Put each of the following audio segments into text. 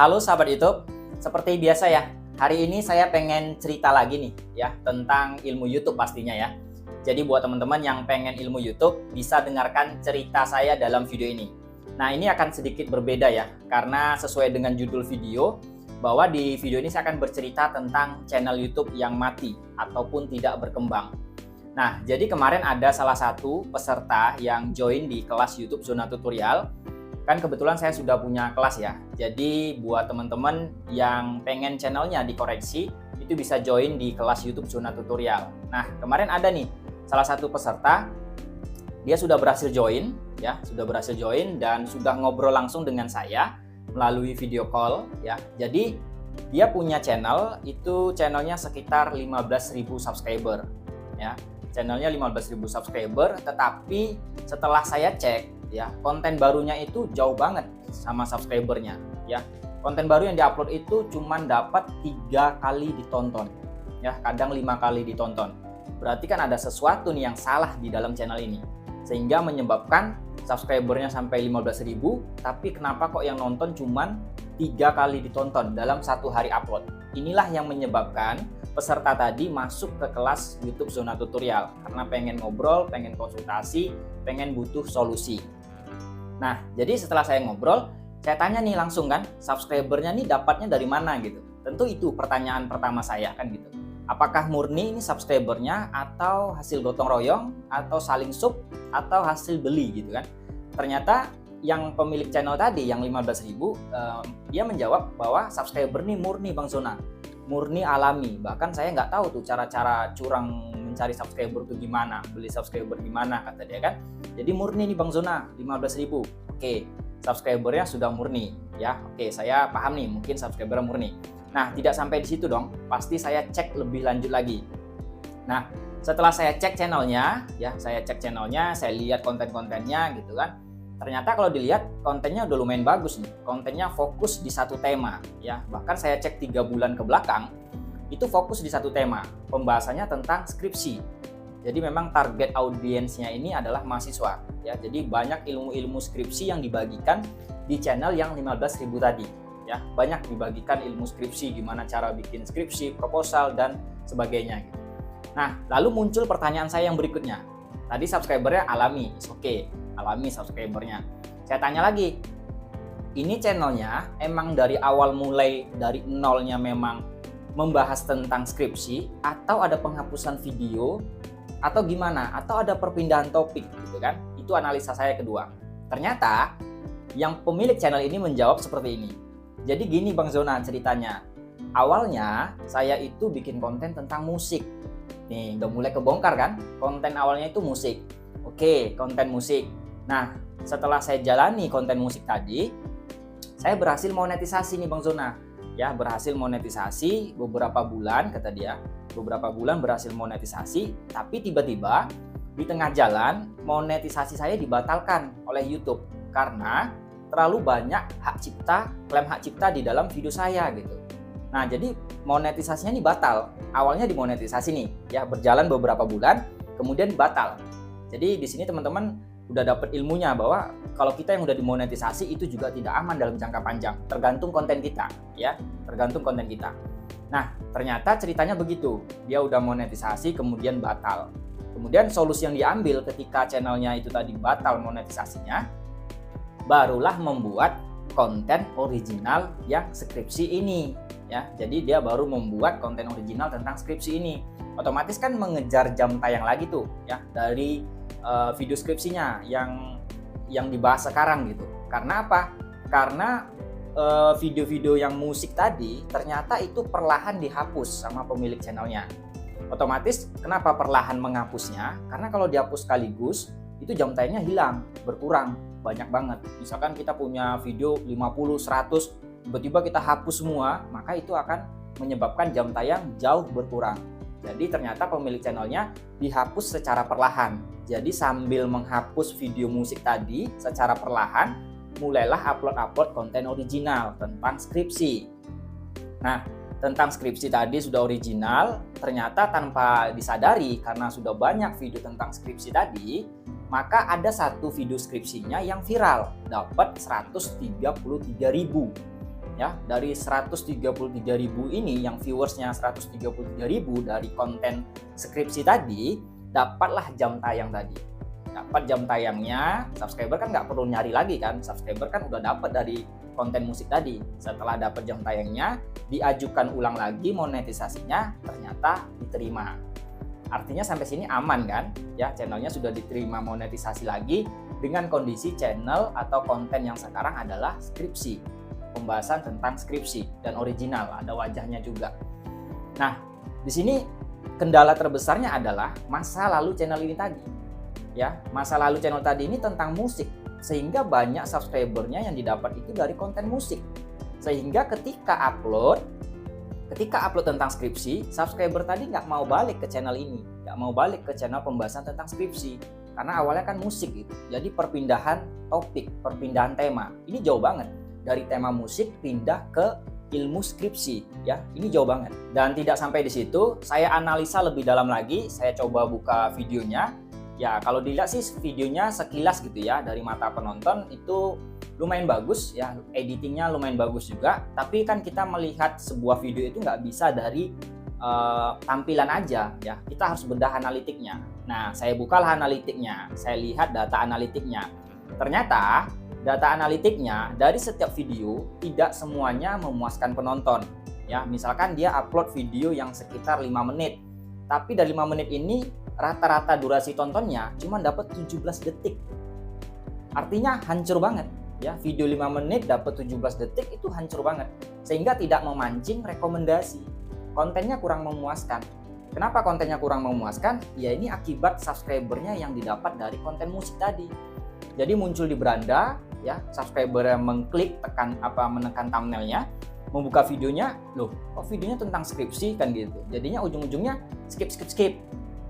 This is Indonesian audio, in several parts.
Halo sahabat YouTube, seperti biasa ya, hari ini saya pengen cerita lagi nih ya tentang ilmu YouTube pastinya ya. Jadi buat teman-teman yang pengen ilmu YouTube bisa dengarkan cerita saya dalam video ini. Nah ini akan sedikit berbeda ya, karena sesuai dengan judul video, bahwa di video ini saya akan bercerita tentang channel YouTube yang mati ataupun tidak berkembang. Nah jadi kemarin ada salah satu peserta yang join di kelas YouTube Zona Tutorial. Kan kebetulan saya sudah punya kelas ya, jadi buat teman-teman yang pengen channelnya dikoreksi itu bisa join di kelas YouTube Zona Tutorial. Nah kemarin ada nih salah satu peserta, dia sudah berhasil join ya, dan sudah ngobrol langsung dengan saya melalui video call ya. Jadi dia punya channel, itu channelnya sekitar 15.000 subscriber ya, channelnya 15.000 subscriber, tetapi setelah saya cek ya, konten barunya itu jauh banget sama subscribernya ya. Konten baru yang diupload itu cuman dapat 3 kali ditonton ya, kadang 5 kali ditonton. Berarti kan ada sesuatu nih yang salah di dalam channel ini, sehingga menyebabkan subscribernya sampai 15.000, tapi kenapa kok yang nonton cuman 3 kali ditonton dalam satu hari upload. Inilah yang menyebabkan peserta tadi masuk ke kelas YouTube Zona Tutorial, karena pengen ngobrol, pengen konsultasi, pengen butuh solusi. Nah, jadi setelah saya ngobrol, saya tanya nih langsung kan, subscribernya nih dapatnya dari mana gitu. Tentu itu pertanyaan pertama saya kan gitu. Apakah murni ini subscribernya atau hasil gotong royong, atau saling sub, atau hasil beli gitu kan. Ternyata yang pemilik channel tadi yang 15.000, dia menjawab bahwa subscriber nih murni Bang Zona, murni alami. Bahkan saya nggak tahu tuh cara-cara curang mencari subscriber tuh gimana, beli subscriber gimana, kata dia kan. Jadi murni nih Bang Zona, 15.000. Oke, subscribernya sudah murni ya. Oke, saya paham nih, mungkin subscribernya murni. Nah, tidak sampai di situ dong, pasti saya cek lebih lanjut lagi. Nah, setelah saya cek channelnya ya, saya lihat konten-kontennya gitu kan. Ternyata kalau dilihat kontennya udah lumayan bagus nih. Kontennya fokus di satu tema ya. Bahkan saya cek 3 bulan ke belakang, itu fokus di satu tema. Pembahasannya tentang skripsi. Jadi memang target audiensnya ini adalah mahasiswa ya. Jadi banyak ilmu-ilmu skripsi yang dibagikan di channel yang 15.000 tadi ya. Banyak dibagikan ilmu skripsi, gimana cara bikin skripsi, proposal dan sebagainya gitu. Nah, lalu muncul pertanyaan saya yang berikutnya. Tadi subscribernya alami, oke, alami subscribernya. Saya tanya lagi, ini channelnya emang dari awal mulai dari nolnya memang membahas tentang skripsi, atau ada penghapusan video, atau gimana, atau ada perpindahan topik gitu kan. Itu analisa saya kedua. Ternyata yang pemilik channel ini menjawab seperti ini. Jadi gini Bang Zona ceritanya, awalnya saya itu bikin konten tentang musik. Nih udah mulai kebongkar kan, konten awalnya itu musik. Oke, konten musik. Nah setelah saya jalani konten musik tadi, saya berhasil monetisasi nih Bang Zona ya, berhasil monetisasi beberapa bulan, kata dia. Beberapa bulan berhasil monetisasi, tapi tiba-tiba di tengah jalan monetisasi saya dibatalkan oleh YouTube karena terlalu banyak klaim hak cipta di dalam video saya gitu. Nah jadi monetisasinya ini batal. Awalnya dimonetisasi nih ya, berjalan beberapa bulan kemudian batal. Jadi di sini teman-teman udah dapat ilmunya bahwa kalau kita yang udah dimonetisasi itu juga tidak aman dalam jangka panjang, tergantung konten kita ya, tergantung konten kita. Nah ternyata ceritanya begitu, dia udah monetisasi kemudian batal. Kemudian solusi yang diambil ketika channelnya itu tadi batal monetisasinya, barulah membuat konten original yang skripsi ini ya. Jadi dia baru membuat konten original tentang skripsi ini. Otomatis kan mengejar jam tayang lagi tuh ya dari video skripsinya yang dibahas sekarang gitu. Karena apa? Karena video-video yang musik tadi ternyata itu perlahan dihapus sama pemilik channelnya. Otomatis kenapa perlahan menghapusnya? Karena kalau dihapus sekaligus itu jam tayangnya hilang, berkurang banyak banget. Misalkan kita punya video 50, 100, tiba-tiba kita hapus semua, maka itu akan menyebabkan jam tayang jauh berkurang. Jadi ternyata pemilik channelnya dihapus secara perlahan. Jadi sambil menghapus video musik tadi secara perlahan, mulailah upload konten original tentang skripsi. Nah, tentang skripsi tadi sudah original, ternyata tanpa disadari karena sudah banyak video tentang skripsi tadi, maka ada satu video skripsinya yang viral, dapat 133.000. Ya, dari 133.000 ini yang viewersnya 133.000 dari konten skripsi tadi, dapatlah jam tayang tadi. Dapat jam tayangnya, subscriber kan nggak perlu nyari lagi kan, subscriber kan udah dapat dari konten musik tadi. Setelah dapat jam tayangnya, diajukan ulang lagi monetisasinya, ternyata diterima. Artinya sampai sini aman kan? Ya, channelnya sudah diterima monetisasi lagi dengan kondisi channel atau konten yang sekarang adalah skripsi. Pembahasan tentang skripsi dan original, ada wajahnya juga. Nah, di sini kendala terbesarnya adalah masa lalu channel ini tadi. Ya, masa lalu channel tadi ini tentang musik, sehingga banyak subscribernya yang didapat itu dari konten musik. Sehingga ketika upload tentang skripsi, subscriber tadi nggak mau balik ke channel ini, nggak mau balik ke channel pembahasan tentang skripsi, karena awalnya kan musik gitu. Jadi perpindahan topik, perpindahan tema, ini jauh banget. Dari tema musik pindah ke ilmu skripsi, ya ini jauh banget. Dan tidak sampai di situ, saya analisa lebih dalam lagi, saya coba buka videonya. Ya kalau dilihat sih videonya sekilas gitu ya, dari mata penonton itu lumayan bagus ya, editingnya lumayan bagus juga. Tapi kan kita melihat sebuah video itu nggak bisa dari tampilan aja ya, kita harus bedah analitiknya. Nah saya bukalah analitiknya, saya lihat data analitiknya. Ternyata data analitiknya dari setiap video tidak semuanya memuaskan penonton. Ya, misalkan dia upload video yang sekitar 5 menit. Tapi dari 5 menit ini rata-rata durasi tontonnya cuma dapat 17 detik. Artinya hancur banget. Ya, video 5 menit dapat 17 detik itu hancur banget. Sehingga tidak memancing rekomendasi. Kontennya kurang memuaskan. Kenapa kontennya kurang memuaskan? Ya ini akibat subscribernya yang didapat dari konten musik tadi. Jadi muncul di beranda, ya subscriber yang mengklik menekan thumbnailnya, membuka videonya, loh kok videonya tentang skripsi kan gitu. Jadinya ujung-ujungnya skip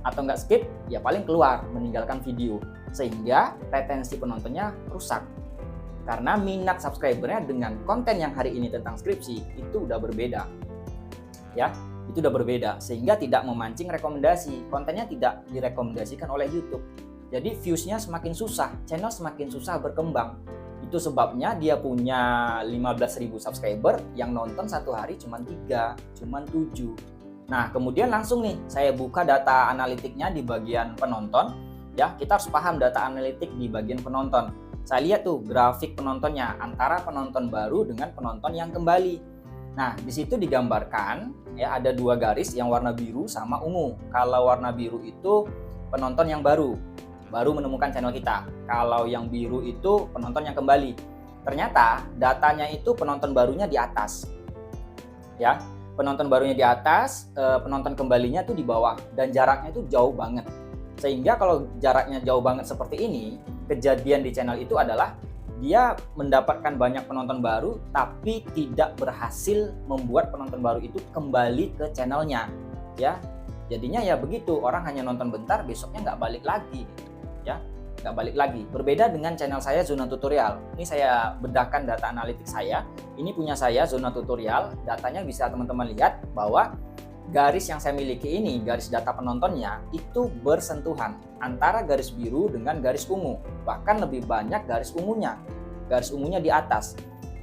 atau nggak skip ya paling keluar meninggalkan video, sehingga retensi penontonnya rusak karena minat subscribernya dengan konten yang hari ini tentang skripsi itu udah berbeda ya, itu udah berbeda sehingga tidak memancing rekomendasi, kontennya tidak direkomendasikan oleh YouTube. Jadi views-nya semakin susah, channel semakin susah berkembang. Itu sebabnya dia punya 15.000 subscriber, yang nonton satu hari cuma 3, cuma 7. Nah, kemudian langsung nih saya buka data analitiknya di bagian penonton. Ya, kita harus paham data analitik di bagian penonton. Saya lihat tuh grafik penontonnya antara penonton baru dengan penonton yang kembali. Nah, di situ digambarkan ya ada 2 garis yang warna biru sama ungu. Kalau warna biru itu penonton yang baru menemukan channel kita. Kalau yang biru itu penonton yang kembali. Ternyata datanya itu penonton barunya di atas. Ya, penonton barunya di atas, penonton kembalinya tuh di bawah dan jaraknya itu jauh banget. Sehingga kalau jaraknya jauh banget seperti ini, kejadian di channel itu adalah dia mendapatkan banyak penonton baru tapi tidak berhasil membuat penonton baru itu kembali ke channelnya. Ya, jadinya ya begitu, orang hanya nonton bentar, besoknya nggak balik lagi. Ya, nggak balik lagi. Berbeda dengan channel saya Zona Tutorial. Ini saya bedahkan data analitik saya. Ini punya saya Zona Tutorial. Datanya bisa teman-teman lihat bahwa garis yang saya miliki ini, garis data penontonnya itu bersentuhan antara garis biru dengan garis ungu. Bahkan lebih banyak garis ungunya. Garis ungunya di atas.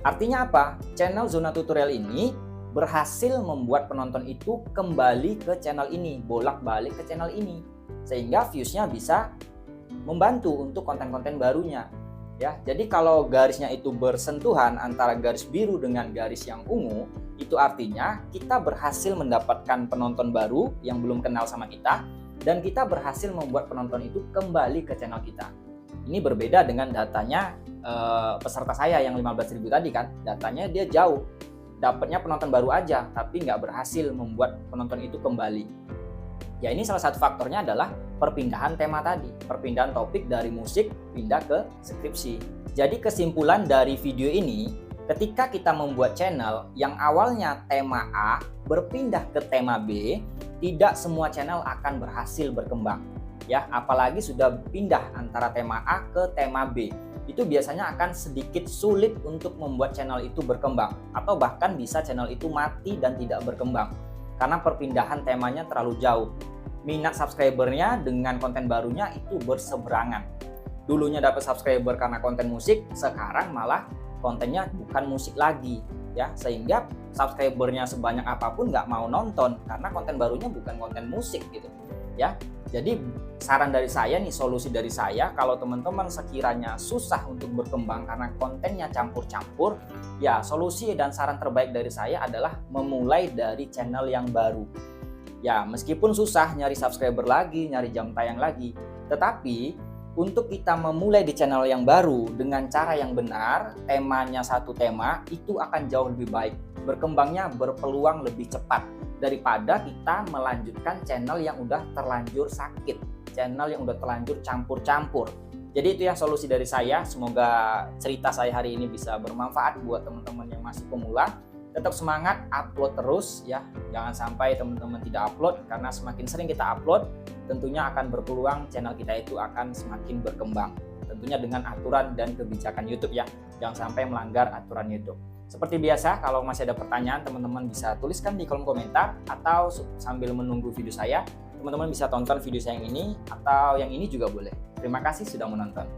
Artinya apa? Channel Zona Tutorial ini berhasil membuat penonton itu kembali ke channel ini, bolak-balik ke channel ini. Sehingga views-nya bisa membantu untuk konten-konten barunya ya. Jadi kalau garisnya itu bersentuhan antara garis biru dengan garis yang ungu, itu artinya kita berhasil mendapatkan penonton baru yang belum kenal sama kita dan kita berhasil membuat penonton itu kembali ke channel kita. Ini berbeda dengan datanya peserta saya yang 15.000 tadi kan, datanya dia jauh, dapatnya penonton baru aja tapi nggak berhasil membuat penonton itu kembali. Ya ini salah satu faktornya adalah perpindahan tema tadi, perpindahan topik dari musik pindah ke skripsi. Jadi kesimpulan dari video ini, ketika kita membuat channel yang awalnya tema A berpindah ke tema B, tidak semua channel akan berhasil berkembang. Ya, apalagi sudah pindah antara tema A ke tema B. Itu biasanya akan sedikit sulit untuk membuat channel itu berkembang atau bahkan bisa channel itu mati dan tidak berkembang. Karena perpindahan temanya terlalu jauh. Minat subscribernya dengan konten barunya itu berseberangan. Dulunya dapat subscriber karena konten musik, sekarang malah kontennya bukan musik lagi. ya, sehingga subscribernya sebanyak apapun nggak mau nonton karena konten barunya bukan konten musik gitu ya. Jadi saran dari saya nih, solusi dari saya, kalau teman-teman sekiranya susah untuk berkembang karena kontennya campur-campur, ya solusi dan saran terbaik dari saya adalah memulai dari channel yang baru. Ya, meskipun susah nyari subscriber lagi, nyari jam tayang lagi, tetapi untuk kita memulai di channel yang baru dengan cara yang benar, temanya satu tema, itu akan jauh lebih baik. Berkembangnya berpeluang lebih cepat daripada kita melanjutkan channel yang udah terlanjur sakit, channel yang udah terlanjur campur-campur. Jadi itu ya solusi dari saya. Semoga cerita saya hari ini bisa bermanfaat buat teman-teman yang masih pemula. Tetap semangat, upload terus ya. Jangan sampai teman-teman tidak upload, karena semakin sering kita upload, tentunya akan berpeluang channel kita itu akan semakin berkembang. Tentunya dengan aturan dan kebijakan YouTube ya. Jangan sampai melanggar aturan YouTube. Seperti biasa, kalau masih ada pertanyaan, teman-teman bisa tuliskan di kolom komentar, atau sambil menunggu video saya, teman-teman bisa tonton video saya yang ini atau yang ini juga boleh. Terima kasih sudah menonton.